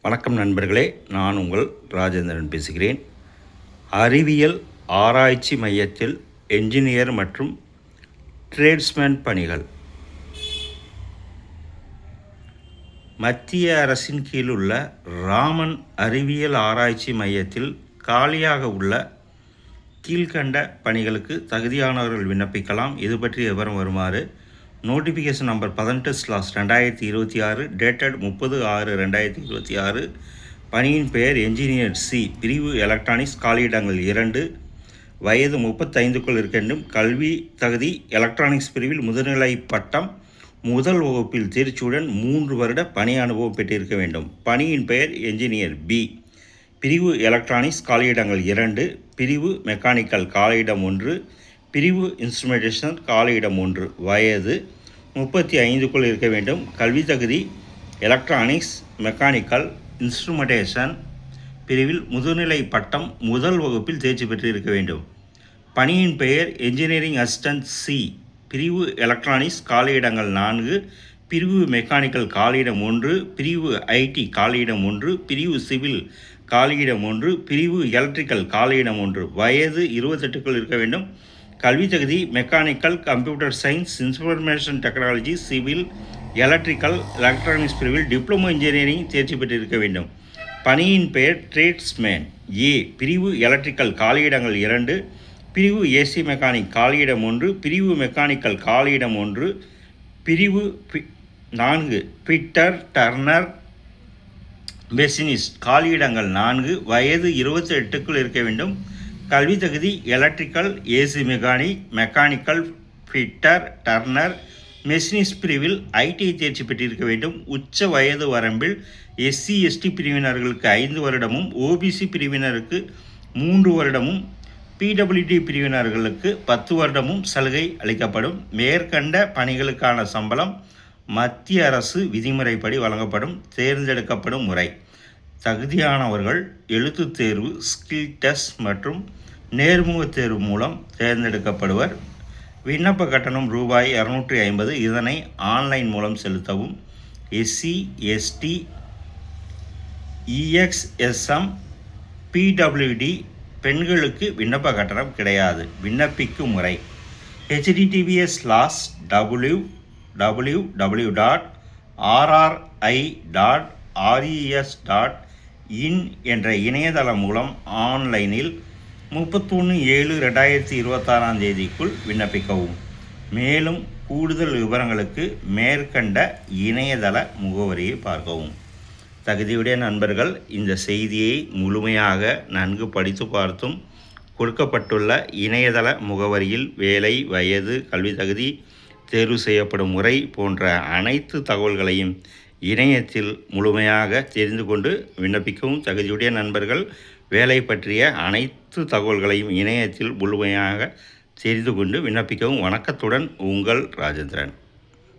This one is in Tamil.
வணக்கம் நண்பர்களே, நான் உங்கள் ராஜேந்திரன் பேசுகிறேன். அறிவியல் ஆராய்ச்சி மையத்தில் என்ஜினியர் மற்றும் ட்ரேட்ஸ்மேன் பணிகள். மத்திய அரசின் கீழுள்ள ராமன் அறிவியல் ஆராய்ச்சி மையத்தில் காலியாக உள்ள கீழ்கண்ட பணிகளுக்கு தகுதியானவர்கள் விண்ணப்பிக்கலாம். இது பற்றி விவரம் வருமாறு நோட்டிஃபிகேஷன் நம்பர் 18/2026 டேட்டட் 30/6/2026. பணியின் பெயர் என்ஜினியர் சி, பிரிவு எலக்ட்ரானிக்ஸ், காலியிடங்கள் 2, வயது 35க்குள் இருக்க வேண்டும். கல்வி தகுதி எலக்ட்ரானிக்ஸ் பிரிவில் முதுநிலை பட்டம், முதல் வகுப்பில் தேர்ச்சியுடன் 3 வருட பணி அனுபவம் பெற்றிருக்க வேண்டும். பணியின் பெயர் என்ஜினியர் பி, பிரிவு எலக்ட்ரானிக்ஸ், காலியிடங்கள் 2, பிரிவு மெக்கானிக்கல், காலியிடம் 1, பிரிவு இன்ஸ்ட்ருமெண்டேஷன், காலியிடம் 1, வயது 35க்குள் இருக்க வேண்டும். கல்வி தகுதி எலக்ட்ரானிக்ஸ், மெக்கானிக்கல், இன்ஸ்ட்ருமெண்டேஷன் பிரிவில் முதுநிலை பட்டம், முதல் வகுப்பில் தேர்ச்சி பெற்று இருக்க வேண்டும். பணியின் பெயர் என்ஜினியரிங் அசிஸ்டன்ட் சி, பிரிவு எலக்ட்ரானிக்ஸ், காலியிடங்கள் 4, பிரிவு மெக்கானிக்கல், காலியிடம் 1, பிரிவு ஐடி, காலியிடம் 1, பிரிவு சிவில், காலியிடம் 1, பிரிவு எலக்ட்ரிக்கல், காலியிடம் 1, வயது 28க்குள் இருக்க வேண்டும். கல்வி தகுதி mechanical, computer science, information technology, civil, electrical, electronics பிரிவில் டிப்ளமோ இன்ஜினியரிங் தேர்ச்சி பெற்றிருக்க வேண்டும். பணியின் பெயர் ட்ரேட்ஸ்மேன் ஏ, பிரிவு எலக்ட்ரிக்கல், காலியிடங்கள் 2, பிரிவு ஏசி மெக்கானிக், காலியிடம் 1, பிரிவு மெக்கானிக்கல், காலியிடம் 1, பிரிவு 4 ஃபிட்டர், டர்னர், மெஷினிஸ்ட், காலியிடங்கள் 4, வயது 28க்குள் இருக்க வேண்டும். கல்வி தகுதி electrical, AC mechanic, mechanical, fitter, turner, machinist பிரிவில் ஐடிஐ தேர்ச்சி பெற்றிருக்க வேண்டும். உச்ச வயது வரம்பில் எஸ்சி எஸ்டி பிரிவினர்களுக்கு 5 வருடமும், ஓபிசி பிரிவினருக்கு 3 வருடமும், பிடபிள்யூடி பிரிவினர்களுக்கு 10 வருடமும் சலுகை அளிக்கப்படும். மேற்கண்ட பணிகளுக்கான சம்பளம் மத்திய அரசு விதிமுறைப்படி வழங்கப்படும். தேர்ந்தெடுக்கப்படும் முறை: தகுதியானவர்கள் எழுத்துத் தேர்வு, ஸ்கில் டெஸ்ட் மற்றும் நேர்முகத் தேர்வு மூலம் தேர்ந்தெடுக்கப்படுவர். விண்ணப்ப கட்டணம் ரூபாய் 250. இதனை ஆன்லைன் மூலம் செலுத்தவும். எஸ்சி, எஸ்டி, இஎக்ஸ்எஸ்எம், பிடபிள்யூடி பெண்களுக்கு விண்ணப்ப கட்டணம் கிடையாது. விண்ணப்பிக்கும் முறை: https://www.rri.res.in என்ற இணையதளம் மூலம் ஆன்லைனில் 31/7/2026 விண்ணப்பிக்கவும். மேலும் கூடுதல் விவரங்களுக்கு மேற்கண்ட இணையதள முகவரியை பார்க்கவும். தகுதியுடைய நண்பர்கள் இந்த செய்தியை முழுமையாக நன்கு படித்து பார்த்தும் கொடுக்கப்பட்டுள்ள இணையதள முகவரியில் வேலை, வயது, கல்வி தகுதி, தேர்வு செய்யப்படும் முறை போன்ற அனைத்து தகவல்களையும் இணையத்தில் முழுமையாக தெரிந்து கொண்டு விண்ணப்பிக்கவும். தகுதியுடைய நண்பர்கள் வேலை பற்றிய அனைத்து தகவல்களையும் இணையத்தில் முழுமையாக தெரிந்து கொண்டு விண்ணப்பிக்கவும். வணக்கத்துடன் உங்கள் ராஜேந்திரன்.